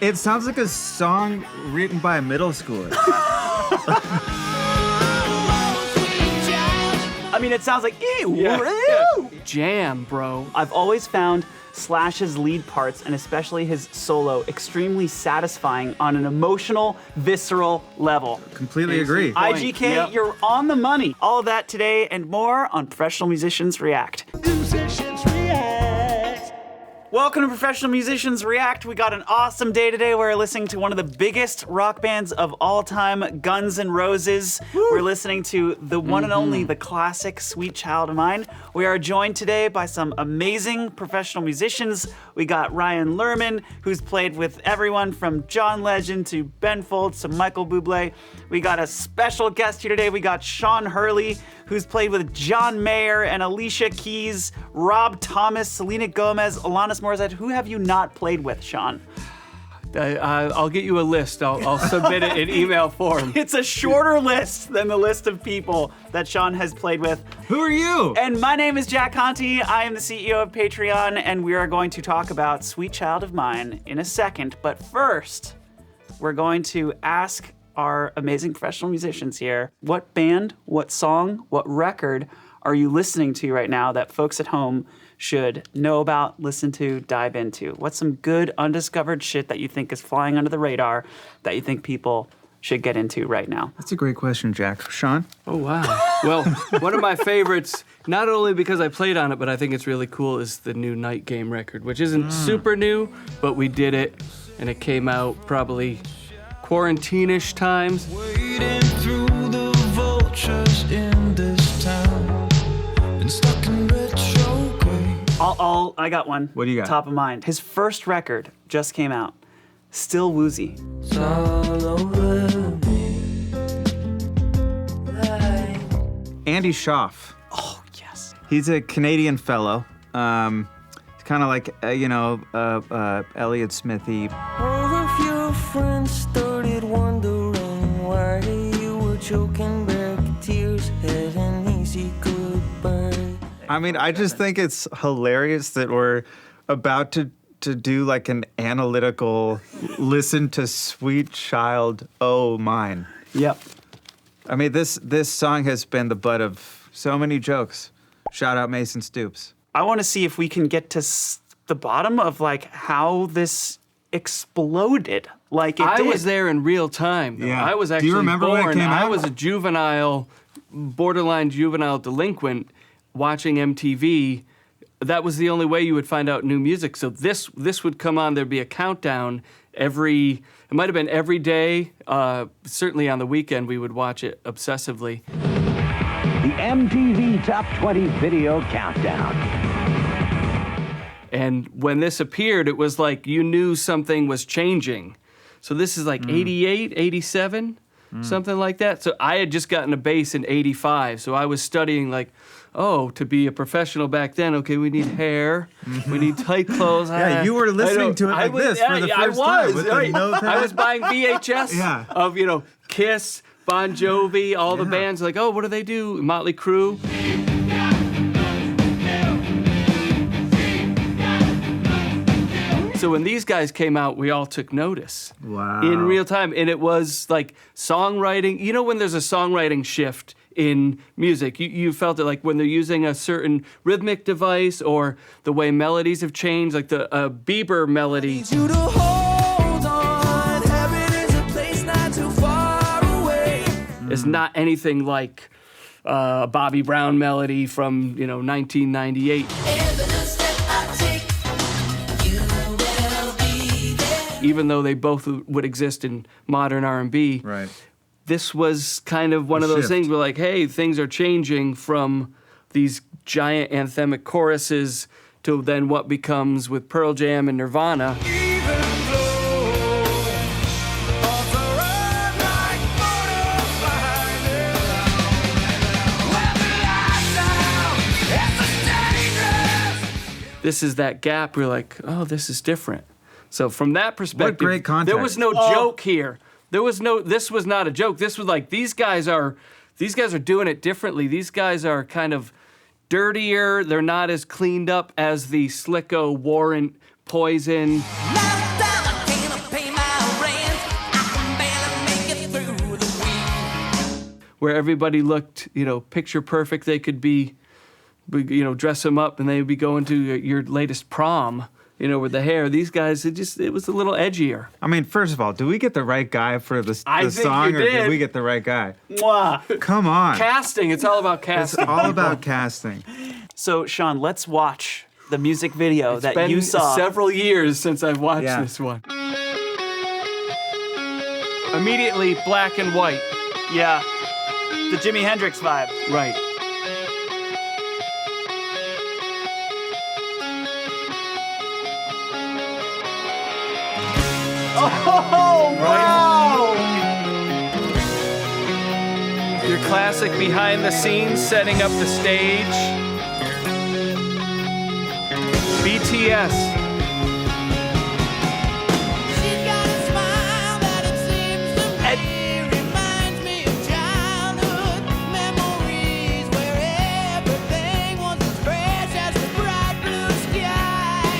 It sounds like a song written by a middle schooler. I mean, it sounds like, ew. Jam, bro. I've always found Slash's lead parts, and especially his solo, extremely satisfying on an emotional, visceral level. Completely agree. IGK, You're on the money. All of that today and more on Professional Musicians React. Welcome to Professional Musicians React. We got an awesome day today. We're listening to one of the biggest rock bands of all time, Guns N' Roses. Woo. We're listening to the one and only, the classic Sweet Child of Mine. We are joined today by some amazing professional musicians. We got Ryan Lerman, who's played with everyone from John Legend to Ben Folds to Michael Bublé. We got a special guest here today. We got Sean Hurley, who's played with John Mayer and Alicia Keys, Rob Thomas, Selena Gomez, Alanis Morissette. Who have you not played with, Sean? I'll get you a list. I'll submit it in email form. It's a shorter list than the list of people that Sean has played with. Who are you? And my name is Jack Conti. I am the CEO of Patreon, and we are going to talk about Sweet Child of Mine in a second. But first, we're going to ask our amazing professional musicians here, what band, what song, what record are you listening to right now that folks at home should know about, listen to, dive into? What's some good undiscovered shit that you think is flying under the radar that you think people should get into right now? That's a great question, Jack. Sean? Oh, wow. Well, one of my favorites, not only because I played on it, but I think it's really cool, is the new Night Game record, which isn't super new, but we did it, and it came out probably quarantine-ish times. Wading through the vultures in this town. Been stuck in retrograde. I got one. What do you got? Top of mind. His first record just came out. Still Woozy. It's all over me. Andy Schaaf. Oh, yes. He's a Canadian fellow. He's kind of like, Elliott Smithy. All of your friends started wondering why you were choking back tears, had an easy goodbye. I mean, I just think it's hilarious that we're about to do like an analytical listen to Sweet Child O' Mine. Yep. I mean, this song has been the butt of so many jokes. Shout out Mason Stoops. I want to see if we can get to the bottom of like how this exploded. Like it did. I was there in real time. Though. Yeah. I was Do you actually remember born. when it came I out? was a borderline juvenile delinquent watching MTV. That was the only way you would find out new music. So this would come on. There'd be a countdown it might have been every day. Certainly on the weekend, we would watch it obsessively. The MTV Top 20 Video Countdown. And when this appeared, it was like you knew something was changing. So this is like 88, 87, something like that. So I had just gotten a bass in 85. So I was studying like, to be a professional back then, okay, we need hair, we need tight clothes. Yeah, you were listening to it like this for the first time. With the notepad. I was buying VHS of, Kiss, Bon Jovi, all the bands. Like, what do they do? Motley Crue. So when these guys came out, we all took notice. Wow. In real time. And it was like songwriting. You know when there's a songwriting shift in music, you felt it like when they're using a certain rhythmic device or the way melodies have changed, like the Bieber melody. You to hold on, heaven is a place not too far away. Is not anything like Bobby Brown melody from, 1998. Even though they both would exist in modern R&B, Right. this was kind of one of those shift. things where like, hey, things are changing from these giant anthemic choruses to then what becomes with Pearl Jam and Nirvana. Even though off the road like motorbike. When the lights out, it's a dangerous. This is that gap where you're like, this is different. So from that perspective, great context. there was no joke here. This was not a joke. This was like, these guys are doing it differently. These guys are kind of dirtier. They're not as cleaned up as the Slicko, Warrant, Poison. Last time I came to pay my where everybody looked, picture perfect. They could be, dress them up and they would be going to your latest prom, with the hair. These guys, it was a little edgier. I mean, first of all, do we get the right guy for the I think song, you or did. did we get the right guy? Mwah. Come on. Casting, it's all about It's casting. all about casting. So, Sean, let's watch the music video It's that been you saw. several years since I've watched Yeah. this one. Immediately black and white. Yeah. The Jimi Hendrix vibe. Right. Oh, wow! Your classic behind the scenes, setting up the stage. BTS. She's got a smile that it seems to me reminds me of childhood memories where everything was as fresh as the bright blue sky.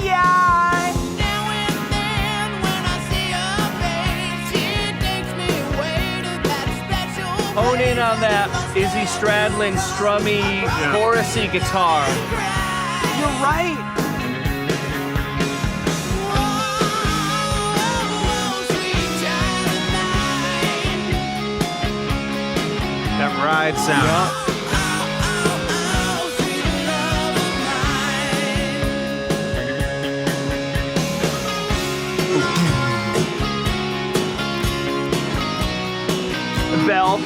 Yeah! Now and then when I see her face, she takes me away to that special Hone in on that Izzy Stradlin strummy, chorusy guitar. You're right. That ride sound. Bell.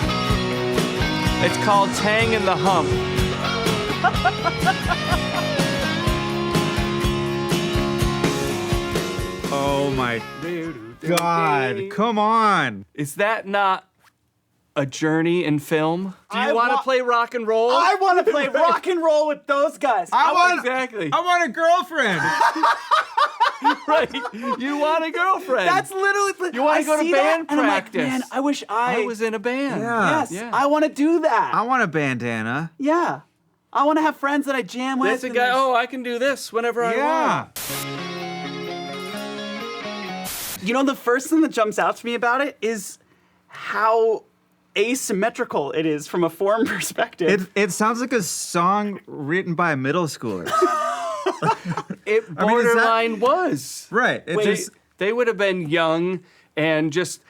It's called Tang in the Hump. Oh my God. Come on. Is that not a journey in film? Do I you want to wa- play rock and roll? I want to play rock and roll with those guys. Exactly. I want a girlfriend. Right. You want a girlfriend. That's literally. You wanna I go to see that, band and I'm like, practice. man, I wish I was in a band. Yeah. Yes, Yeah. I want to do that. I want a bandana. Yeah. I want to have friends that I jam with. There's a and guy, there's- oh, I can do this whenever I Yeah. want. You know, the first thing that jumps out to me about it is how asymmetrical it is from a form perspective. It sounds like a song written by a middle schooler. It I mean, is that- borderline was. Right. It They, just they would have been young and just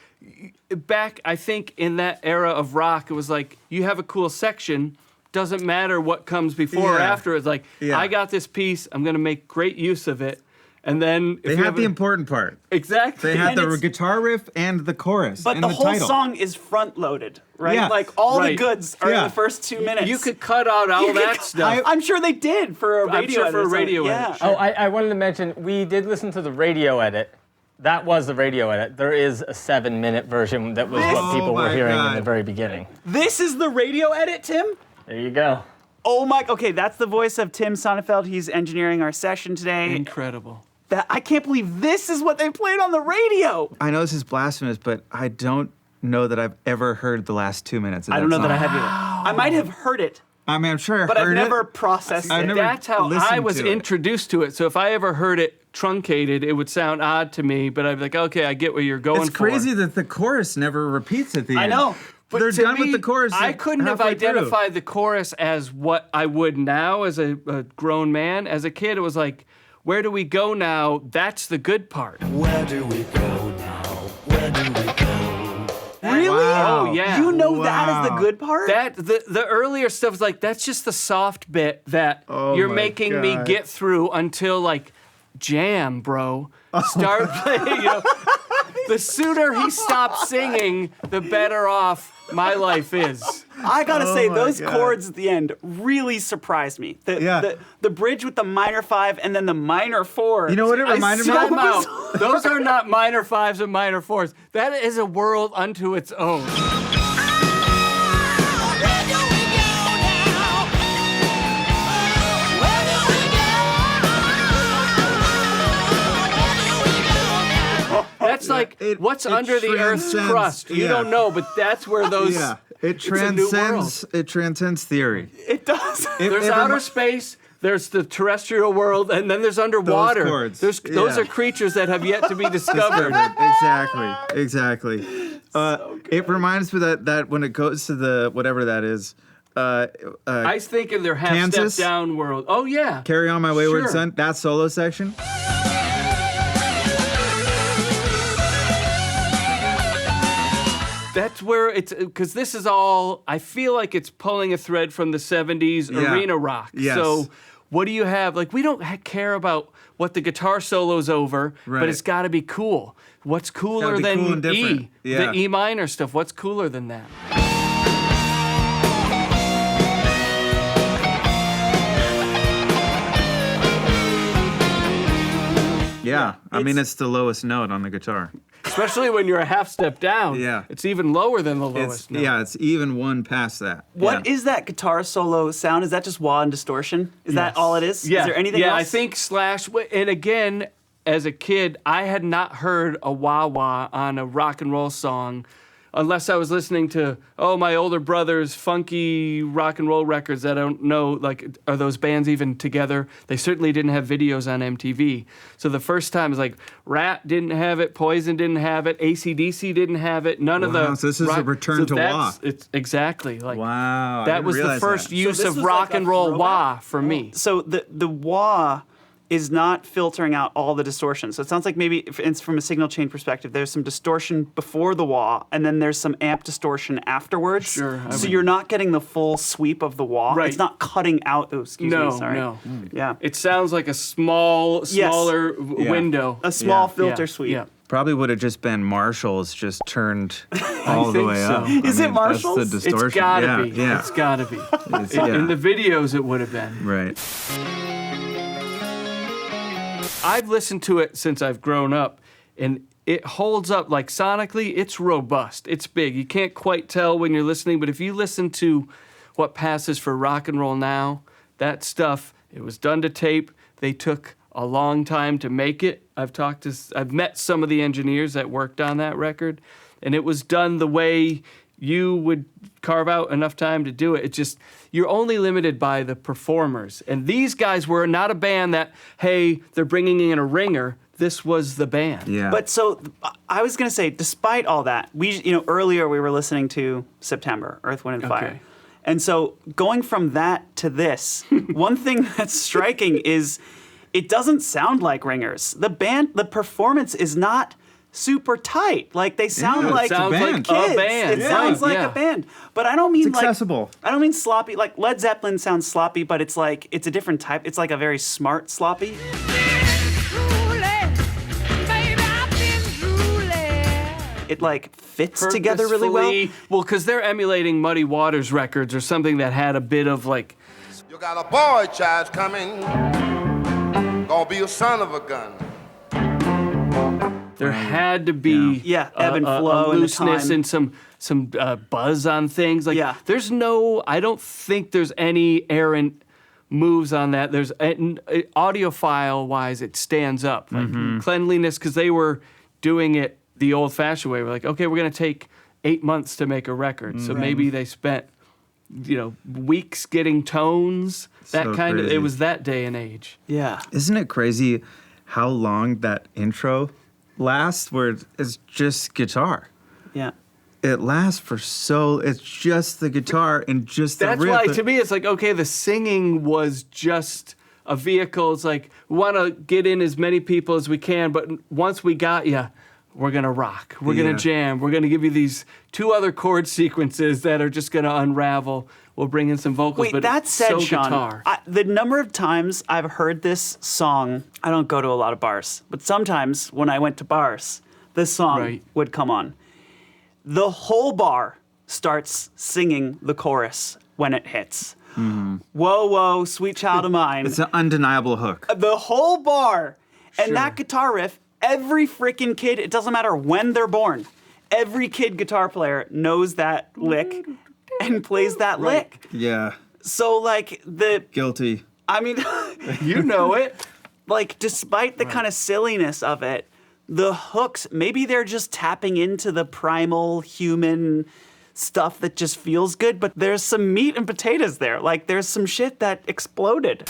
back, I think, in that era of rock, it was like you have a cool section. Doesn't matter what comes before or Yeah. after. It's like, Yeah. I got this piece. I'm going to make great use of it. And then they have the important part. Exactly. They have And the it's- guitar riff and the chorus but and the the whole title. song is front loaded, right? Yeah. Like all the Right. goods are in Yeah. the first 2 minutes. You could cut out all You could- that stuff. I'm sure they did for a radio I'm sure edit for a or something. radio yeah. edit, Oh, I wanted to mention, we did listen to the radio edit. That was the radio edit. There is a 7-minute version that was what people were my hearing in God. the very beginning. This is the radio edit, Tim? There you go. Oh my, okay, that's the voice of Tim Sonnefeld. He's engineering our session today. Incredible. That I can't believe this is what they played on the radio. I know this is blasphemous, but I don't know that I've ever heard the last 2 minutes of I don't know song. that I have either. I might have heard it, I mean, I'm sure I but heard I've never it. processed I've it. never That's how I listened was to it. introduced to it. So if I ever heard it truncated, it would sound odd to me, but I'd be like, okay, I get what you're going It's for. crazy that the chorus never repeats at the end. I know. But They're to done with me, the chorus. I couldn't have halfway through. identified the chorus as what I would now as a grown man. As a kid, it was like, where do we go now? That's the good part. Where do we go now? Where do we go? Really? Wow. Oh, yeah. You know that is the Wow. good part? That the earlier stuff is like that's just the soft bit that Oh you're my making me God. get through until like jam, bro. Start playing. The sooner he stops singing, the better off my life is. I gotta say, my those God. chords at the end really surprised me. Yeah. The bridge with the minor 5 and then the minor 4. You know what it reminded me Time of? out. Those are not minor 5s and minor 4s. That is a world unto its own. Where do we go now? Where do we go? Where do we go now? That's like what's it under the Earth's transcends- crust. You yeah. don't know, but that's where those. Yeah, it It's a new transcends. It transcends theory. It does. There's It outer remi- space. There's the terrestrial world, and then there's underwater. chords, Those yeah. are creatures that have yet to be discovered. Exactly. It reminds me that when it goes to the whatever that is, I was thinking their half Kansas? step down world. Oh yeah. Carry On My Wayward Sure. Son, that solo section. That's where it's because this is all. I feel like it's pulling a thread from the '70s Yeah. arena rock. Yes. So, what do you have? Like, we don't care about what the guitar solo's over, Right. but it's got to be cool. What's cooler be than cool and different. E? Yeah. The E minor stuff. What's cooler than that? Yeah, I mean it's the lowest note on the guitar. Especially when you're a half step down. Yeah. It's even lower than the It's lowest note. yeah, it's even one past that. What yeah. is that guitar solo sound? Is that just wah and distortion? Is that all it is? Yeah. Is there anything yeah, else? I think Slash, and again, as a kid, I had not heard a wah wah on a rock and roll song unless I was listening to, my older brother's funky rock and roll records that I don't know, like, are those bands even together? They certainly didn't have videos on MTV. So the first time was like, Rat didn't have it, Poison didn't have it, AC/DC didn't have it, none of the... Wow, so this is a return to wah. It's exactly. Like, Wow, I that didn't was the realize first that. use this of was rock like a and roll throwback? wah for me. So the wah is not filtering out all the distortion. So it sounds like maybe if it's from a signal chain perspective, there's some distortion before the wah, and then there's some amp distortion afterwards. Sure, I So would- you're not getting the full sweep of the wah. Right. It's not cutting out. Oh, excuse No, me. Sorry. no. Yeah. It sounds like a smaller Yeah. window. A small Yeah. filter Yeah, sweep. yeah. Probably would have just been Marshalls just turned all the think way so. up. Is it Marshalls? That's the distortion. It's gotta yeah, be. Yeah, It's gotta be. It's- In yeah. the videos, it would have been. Right. I've listened to it since I've grown up, and it holds up. Like sonically, it's robust. It's big. You can't quite tell when you're listening, but if you listen to what passes for rock and roll now, that stuff, it was done to tape. They took a long time to make it. I've met some of the engineers that worked on that record, and it was done the way you would carve out enough time to do it. It's just, you're only limited by the performers. And these guys were not a band that, hey, they're bringing in a ringer. This was the band. Yeah. But so I was going to say, despite all that, earlier we were listening to September, Earth, Wind, and Fire. Okay. And so going from that to this, one thing that's striking is it doesn't sound like ringers. The performance is not super tight. Like they sound Yeah, it like sounds like kids. a band. It sounds Right, like yeah. a band. But I don't mean It's accessible. I don't mean sloppy. Like Led Zeppelin sounds sloppy, but it's like it's a different type. It's like a very smart sloppy. It like fits together really well. Purposefully- Well, because they're emulating Muddy Waters records or something that had a bit of like, You got a boy child coming, gonna be a son of a gun. there had to be Yeah, ebb and flow a and the looseness time. and some buzz on things. Like, Yeah. I don't think there's any errant moves on that. There's audiophile wise, it stands up. Like cleanliness, because they were doing it the old-fashioned way. We're like, okay, we're gonna take 8 months to make a record, so maybe they spent, weeks getting tones. That So kind of. crazy. It was that day and age. Yeah. Isn't it crazy how long that intro lasts where it's just guitar? Yeah. It lasts for it's just the guitar and just the That's riff. why, to me, it's like, okay, the singing was just a vehicle. It's like, we want to get in as many people as we can, but once we got you, we're going to rock. We're going Yeah. to jam. We're going to give you these 2 other chord sequences that are just going to unravel. We'll bring in some vocals, Wait, but that said, so Sean, guitar. the number of times I've heard this song, I don't go to a lot of bars, but sometimes when I went to bars, this song Right. would come on. The whole bar starts singing the chorus when it hits. Whoa, whoa, sweet child of mine. It's an undeniable hook. The whole bar. And Sure. that guitar riff, every freaking kid, it doesn't matter when they're born, every kid guitar player knows that lick and plays that lick. Yeah. So, like, Guilty. I mean, You know it. like, despite the kind of silliness of it, the hooks, maybe they're just tapping into the primal human stuff that just feels good, but there's some meat and potatoes there. Like, there's some shit that exploded.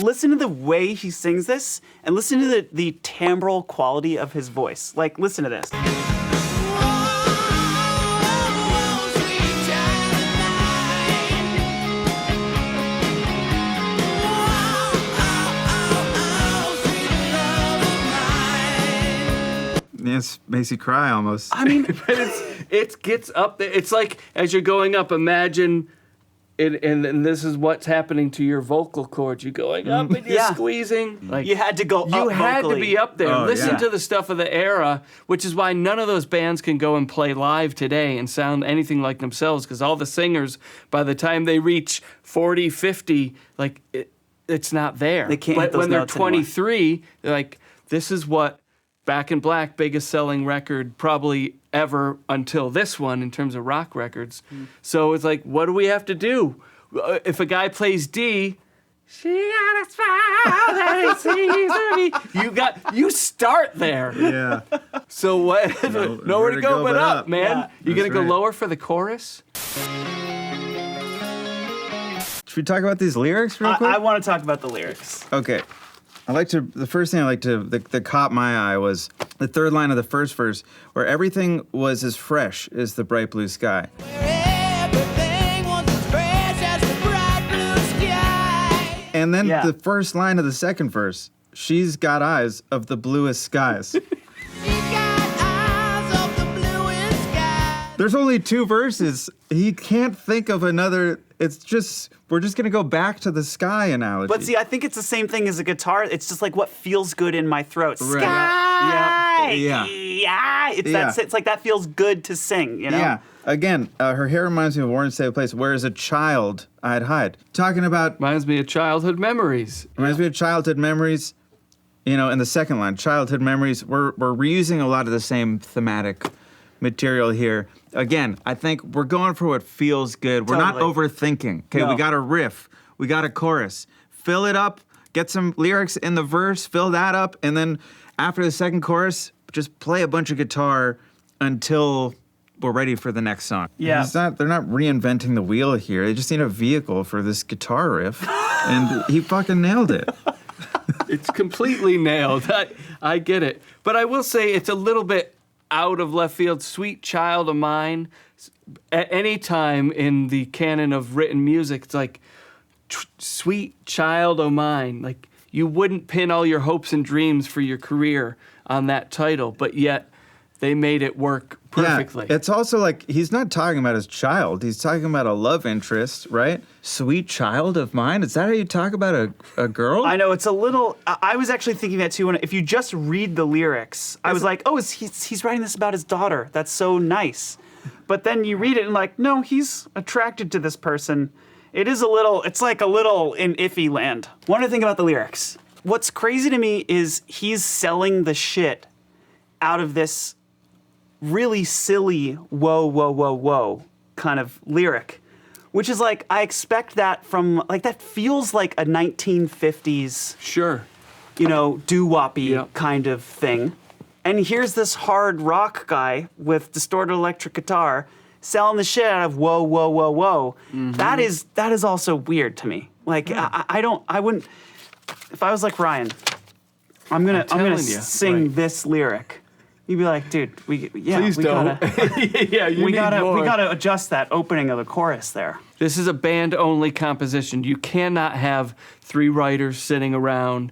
listen to the way he sings this, and listen to the timbral quality of his voice. Like, listen to this. Yes, makes you cry almost. I mean, But it gets up there. It's like as you're going up, imagine, and this is what's happening to your vocal cords. You're going up and you're Yeah. squeezing. Like you had to go you up had to vocally. be up there. Oh, Listen yeah. to the stuff of the era, which is why none of those bands can go and play live today and sound anything like themselves, because all the singers, by the time they reach 40, 50, like it's not there. They can't But hit those when they're notes anymore. 23, they're like, this is what Back in Black, biggest selling record probably ever until this one in terms of rock records. So it's like, what do we have to do? If a guy plays D, she got a smile that it seems to me. You start there. Yeah. So what? Nowhere to go but up, man. Yeah. You gonna That's go right. lower for the chorus? Should we talk about these lyrics real quick? I want to talk about the lyrics. Okay. The first thing that caught my eye was the third line of the first verse, where everything was as fresh as the bright blue sky. Everything was as fresh as the bright blue sky. And then Yeah. the first line of the second verse, she's got eyes of the bluest skies. She's got eyes of the bluest sky. There's only 2 verses. He can't think of another. We're just going to go back to the sky analogy. But see, I think it's the same thing as a guitar. It's just like what feels good in my throat. Right. Sky. Yeah. Yeah. It's Yeah. it's like that feels good to sing, you know? Yeah. Again, her hair reminds me of Warren Save Place, where as a child I'd hide. Talking about Reminds me of childhood memories. reminds me of childhood memories. You know, in the second line, childhood memories. We're reusing a lot of the same thematic material here. Again, I think we're going for what feels good. We're not Totally. overthinking. Okay, No. we got a riff, we got a chorus. Fill it up, get some lyrics in the verse, fill that up, and then after the second chorus, just play a bunch of guitar until we're ready for the next song. Yeah. They're not reinventing the wheel here. They just need a vehicle for this guitar riff, and he fucking nailed it. It's completely nailed. I get it. But I will say it's a little bit out of left field. Sweet Child of Mine. At any time in the canon of written music, it's like, Sweet Child o' Mine. Like, you wouldn't pin all your hopes and dreams for your career on that title, but yet they made it work perfectly. Yeah, it's also like he's not talking about his child. He's talking about a love interest, right? Sweet child of mine. Is that how you talk about a girl? I know it's a little. I was actually thinking that too. If you just read the lyrics, I was like, "Oh, he's writing this about his daughter? That's so nice." But then you read it and like, no, he's attracted to this person. It is a little. It's like a little in iffy land. One other thing about the lyrics. What's crazy to me is he's selling the shit out of this really silly whoa, whoa, whoa, whoa kind of lyric. Which is like, I expect that from, like, that feels like a 1950s, Sure. you know, doo-woppy Yeah. kind of thing. And here's this hard rock guy with distorted electric guitar selling the shit out of whoa, whoa, whoa, whoa. Mm-hmm. That is also weird to me. Like, I wouldn't, if I was like Ryan, I'm gonna telling you, sing right. this lyric. You'd be like, dude, Please we don't. gotta, Yeah, you we need gotta, more. we gotta adjust that opening of the chorus there. This is a band-only composition. You cannot have 3 writers sitting around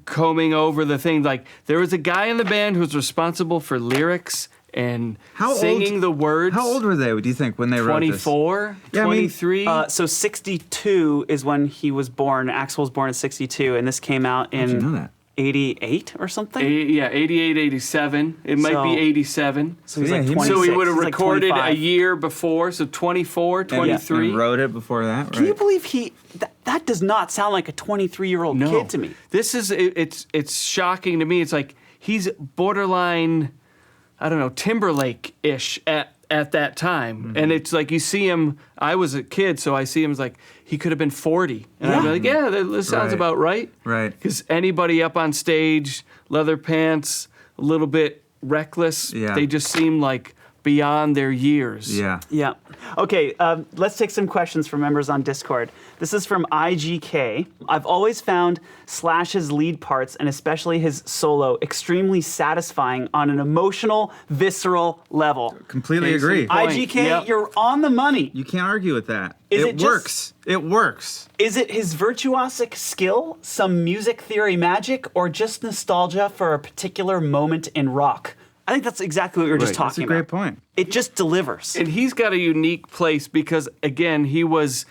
combing over the thing. Like, there was a guy in the band who was responsible for lyrics and singing the words. How old were they, do you think, when they wrote this? 24, Yeah, I mean, 23. So 62 is when he was born. Axl was born in 62, and this came out How'd you know in that? 88 or something. 88, 87. It might be So- 87. So he's Yeah, like he 26. So he would have he's like recorded a 25. year before, so 24, 23. And wrote it before that, Can you right? believe that does not sound like a 23-year-old No. kid to me. This is it's shocking to me. It's like he's borderline, I don't know, Timberlake-ish at that time. Mm-hmm. And it's like you see him, I was a kid, so I see him as like, he could have been 40. And I'd be like, yeah, this sounds Right. about right. Right. Because anybody up on stage, leather pants, a little bit reckless, Yeah. they just seem like beyond their years. Yeah. Yeah. Okay, let's take some questions from members on Discord. This is from IGK. I've always found Slash's lead parts, and especially his solo, extremely satisfying on an emotional, visceral level. Completely Case in agree. point. IGK, Yep. you're on the money. You can't argue with that. Is it it just- works. It works. Is it his virtuosic skill, some music theory magic, or just nostalgia for a particular moment in rock? I think that's exactly what we were just That's a talking great about. point. It just delivers. And he's got a unique place because, again, he was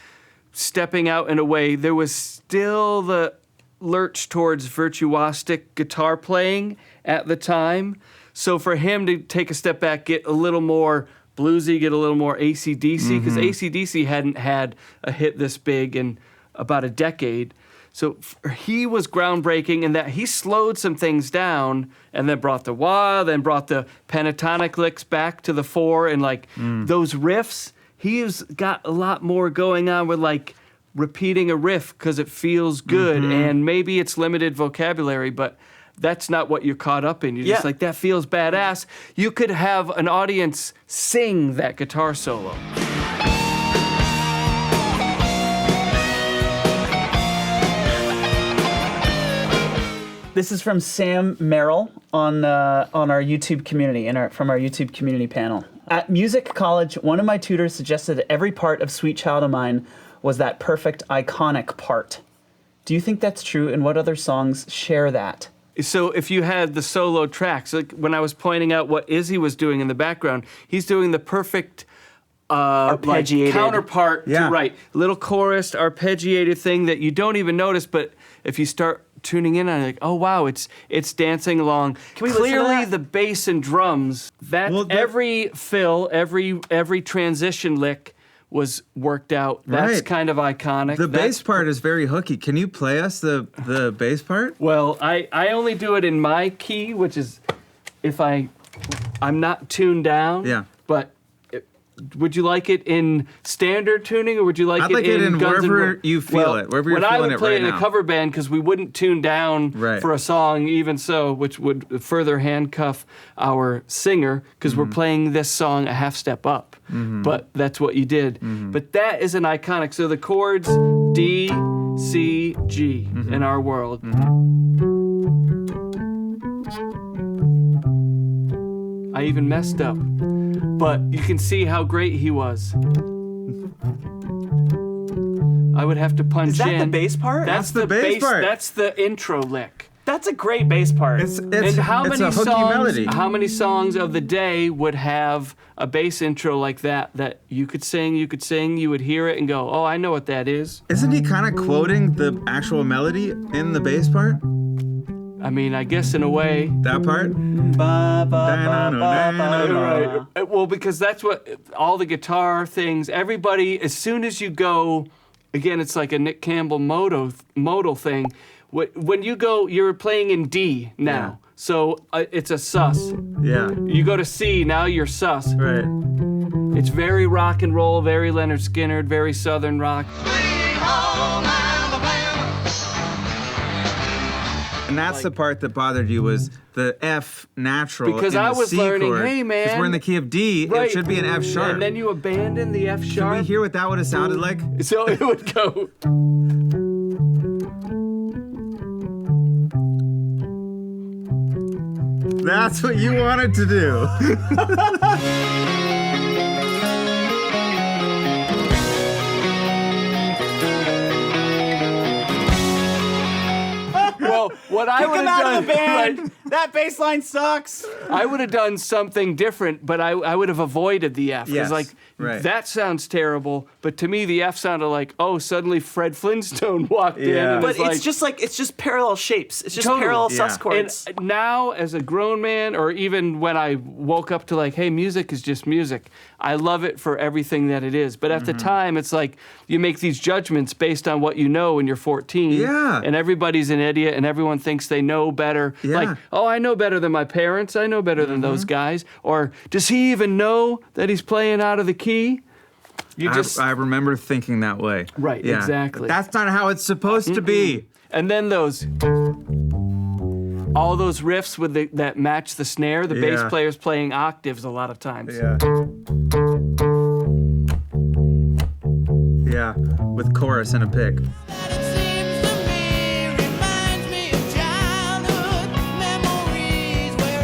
stepping out in a way. There was still the lurch towards virtuosic guitar playing at the time. So for him to take a step back, get a little more bluesy, get a little more AC/DC, because AC/DC hadn't had a hit this big in about a decade. So he was groundbreaking in that he slowed some things down and then brought the wah, then brought the pentatonic licks back to the fore, and like those riffs, he's got a lot more going on with like repeating a riff because it feels good, and maybe it's limited vocabulary, but that's not what you're caught up in. You're just Yeah. like, that feels badass. You could have an audience sing that guitar solo. This is from Sam Merrill on our YouTube community, from our YouTube community panel. At music college, one of my tutors suggested that every part of Sweet Child of Mine was that perfect, iconic part. Do you think that's true, and what other songs share that? So if you had the solo tracks, like when I was pointing out what Izzy was doing in the background, he's doing the perfect like Arpeggiated. counterpart Yeah. to right. Little chorus, arpeggiated thing that you don't even notice, but if you start tuning in on it, like, oh wow, it's dancing along. Can we listen to Clearly that? the bass and drums, that Well, every fill, every transition lick was worked out. That's Right. kind of iconic. The That's bass part is very hooky. Can you play us the bass part? Well, I only do it in my key, which is if I'm not tuned down. Yeah. But would you like it in standard tuning, or would you like I'd it like in it in Guns N' wherever Ro- you feel it, wherever you're when I feeling would it play right it in now. a cover band, because we wouldn't tune down Right. for a song, even so, which would further handcuff our singer, because Mm-hmm. we're playing this song a half step up. But that's what you did. Mm-hmm. But that is an iconic. So the chords D, C, G Mm-hmm. in our world. I even messed up. But you can see how great he was. I would have to punch Is that in. the bass part? That's the bass part. That's the intro lick. That's a great bass part. And how it's many a hooky songs? melody. How many songs of the day would have a bass intro like that you could sing, you would hear it and go, "Oh, I know what that is." Isn't he kind of quoting the actual melody in the bass part? I mean, I guess in a way. That part? Ba, ba, ba, ba, ba, ba. Right. Well, because that's what all the guitar things, everybody, as soon as you go, again, it's like a Nick Campbell modal thing. When you go, you're playing in D now. Yeah. So it's a sus. Yeah. You go to C, now you're sus. Right. It's very rock and roll, very Leonard Skinner, very Southern rock. And that's the part that bothered you was the F natural. Because in I the was C learning, chord. hey, man. Because we're in the key of D, Right. it should be an F sharp. And then you abandon the F Can sharp. we hear what that would have sounded like? So it would go. That's what you wanted to do. Well, what I Kick would him have out done, of the band. right, That bass line sucks. I would have done something different, but I would have avoided the F. Yes, like, right. that sounds terrible, but to me, the F sounded like, oh, suddenly Fred Flintstone walked in. Yeah. And But was it's just parallel shapes. It's just Totally. parallel Yeah. sus chords. And now, as a grown man, or even when I woke up to like, hey, music is just music, I love it for everything that it is. But at Mm-hmm. the time, it's like you make these judgments based on what you know when you're 14. Yeah. And everybody's an idiot, and everyone thinks they know better. Yeah. Like, oh, I know better than my parents. I know better than those guys. Or does he even know that he's playing out of the key? You just. I remember thinking that way. Right, exactly. That's not how it's supposed to be. And then those. all those riffs with that match the snare, the bass Yeah. player's playing octaves a lot of times. Yeah. Yeah, with chorus and a pick. That it seems to me reminds me of childhood memories where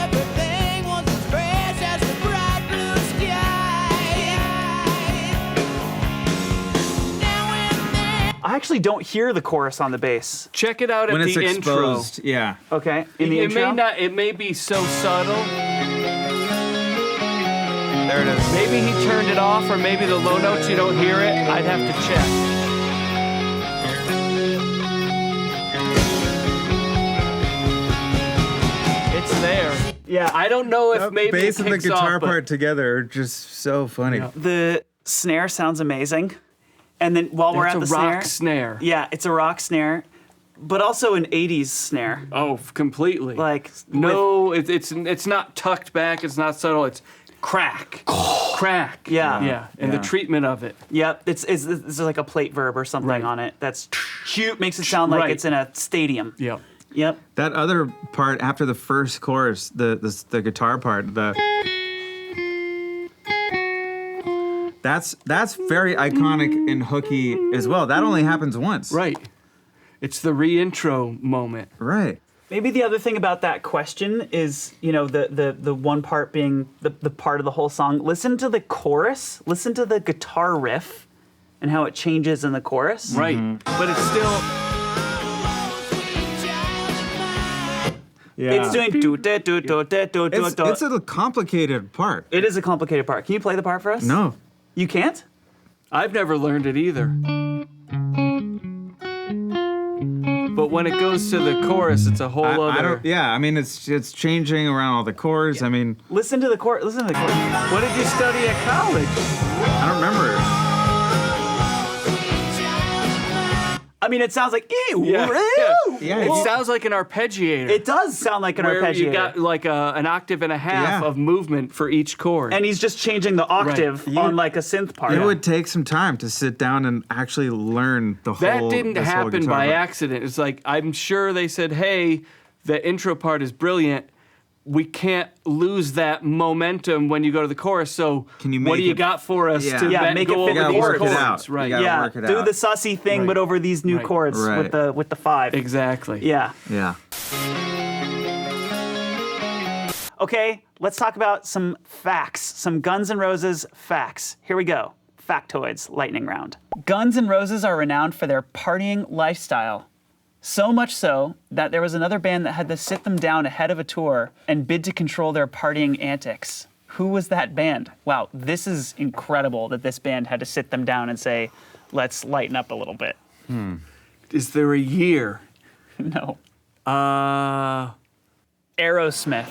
everything was as fresh as the bright blue sky. Now and then. I actually don't hear the chorus on the bass. Check it out When at it's the intro. exposed, yeah. Okay, in the it intro. it may be so subtle. There it is. Maybe he turned it off, or maybe the low notes you don't hear it. I'd have to check. It's there. Yeah, I don't know if maybe bass it and the kicks guitar off, but- part together are just so funny. Yeah. the snare sounds amazing, and then while we're It's at a the rock snare. yeah, it's a rock snare, but also an '80s snare. Oh, completely. Like no, it's not tucked back. It's not subtle. It's crack, crack. Yeah. yeah, and Yeah. the treatment of it. Yep, it's like a plate verb or something Right. on it. That's cute. Makes it sound like Right. it's in a stadium. Yeah. Yep. That other part after the first chorus, the guitar part, that's very iconic and hooky as well. That only happens once. Right. It's the reintro moment. Right. Maybe the other thing about that question is, the one part being the part of the whole song. Listen to the chorus. Listen to the guitar riff, and how it changes in the chorus. Right. But it's still. Yeah. It's doing do da do do da do do do. It's a complicated part. It is a complicated part. Can you play the part for us? No. You can't? I've never learned it either. But when it goes to the chorus, it's a whole I other. don't. Yeah. I mean, it's changing around all the chords. I mean, Listen to the chorus. Listen to the chorus. What did you study at college? I don't remember. I mean, it sounds like ew. Yeah. Ew. Yeah. It you- sounds like an arpeggiator. It does sound like an where arpeggiator. you got like an octave and a half Yeah. of movement for each chord. And he's just changing the octave You- on like a synth part. It would take some time to sit down and actually learn the that whole. didn't this whole happen guitar by part. accident. It's like I'm sure they said, "Hey, the intro part is brilliant. We can't lose that momentum when you go to the chorus. So, Can you what make do you it- got for us Yeah. to Yeah, then make it go fit over with these the work it chords?" out. Right. You gotta Yeah, work it do out. the sussy thing, Right. but over these new Right. chords Right. with the five. Exactly. Yeah. Yeah. Okay, let's talk about some facts, some Guns N' Roses facts. Here we go. Factoids, lightning round. Guns N' Roses are renowned for their partying lifestyle. So much so that there was another band that had to sit them down ahead of a tour and bid to control their partying antics. Who was that band? Wow, this is incredible that this band had to sit them down and say, let's lighten up a little bit. Is there a year? No. Uh, Aerosmith.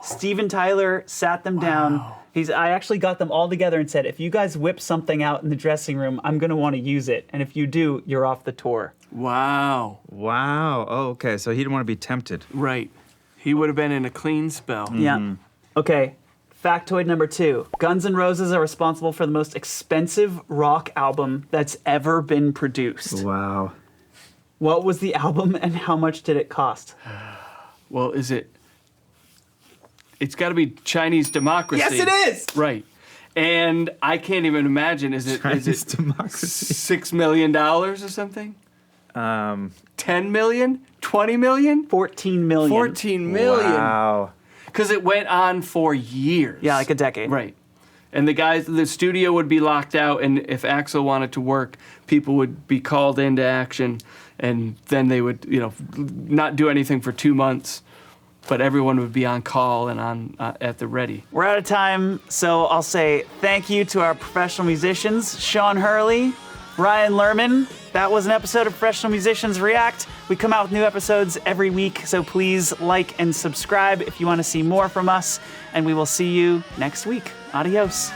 Steven Tyler sat them down. I actually got them all together and said, if you guys whip something out in the dressing room, I'm going to want to use it. And if you do, you're off the tour. wow. Wow. Oh, okay. So he didn't want to be tempted. Right. He would have been in a clean spell. Yeah. Okay. Factoid number 2. Guns N' Roses are responsible for the most expensive rock album that's ever been produced. Wow. What was the album and how much did it cost? Well, is it? It's got to be Chinese Democracy. Yes, it is! Right. And I can't even imagine. Is it Chinese democracy. $6 million or something? 10 million? 20 million? 14 million. 14 million. Wow. Because it went on for years. Yeah, like a decade. Right. And the studio would be locked out, and if Axl wanted to work, people would be called into action, and then they would, not do anything for 2 months, but everyone would be on call and on at the ready. We're out of time, so I'll say thank you to our professional musicians, Sean Hurley, Ryan Lerman. That was an episode of Professional Musicians React. We come out with new episodes every week, so please like and subscribe if you want to see more from us, and we will see you next week. Adios.